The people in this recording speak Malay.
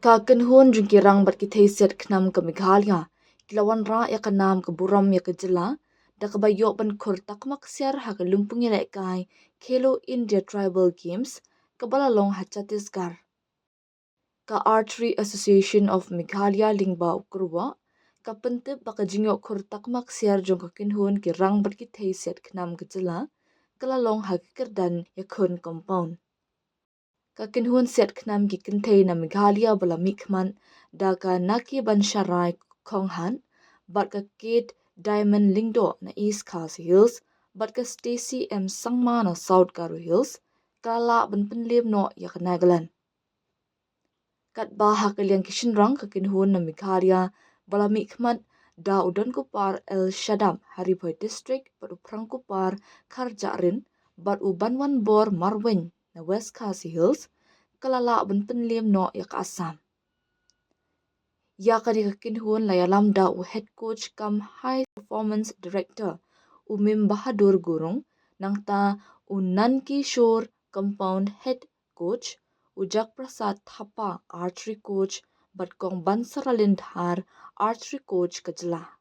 Ka kynhun ringki rang bat ki thei siat khnam ka Meghalaya, kilawan ra ya ka nam ka buram ya ka jila, da ka bayo ban khur takma ksiar ha ka lumpung ya kai Khelo India Tribal Games ka balalong ha Chhattisgarh. Ka Archery Association of Meghalaya lingba ukurwa, ka pentip baka jingyo khur takma ksiar jong ka kynhun ki rang bat ki thei siat khnam ka jila, kalalong ha ki kerdan ya khun compound. Ka kynhun siat khnam ki kinthei na Meghalaya bala mikman da ka naki bansharai khonghan bat ka Kate Diamond Lingdo na East Khasi Hills bat ka Stacy M Sangma na South Garo Hills kala ban penlim no ya ka Nagaland. Kat baha kaliang kishin rang ka kynhun na Meghalaya bala mikman da udan kupar El Shadam Haribhoi District bat uprang kupar Kharjarin bat u banwan bor Marwin na West Khasi Hills kalala ban penlim no ya ka Assam. Ya ka di ka kynhun layalam da u head coach kam high performance director u Mim Bahadur Gurung nang ta u Nanki Shore compound head coach u Jak Prasad Thapa archery coach bat kong Bansaralin Dhar archery coach ka jila.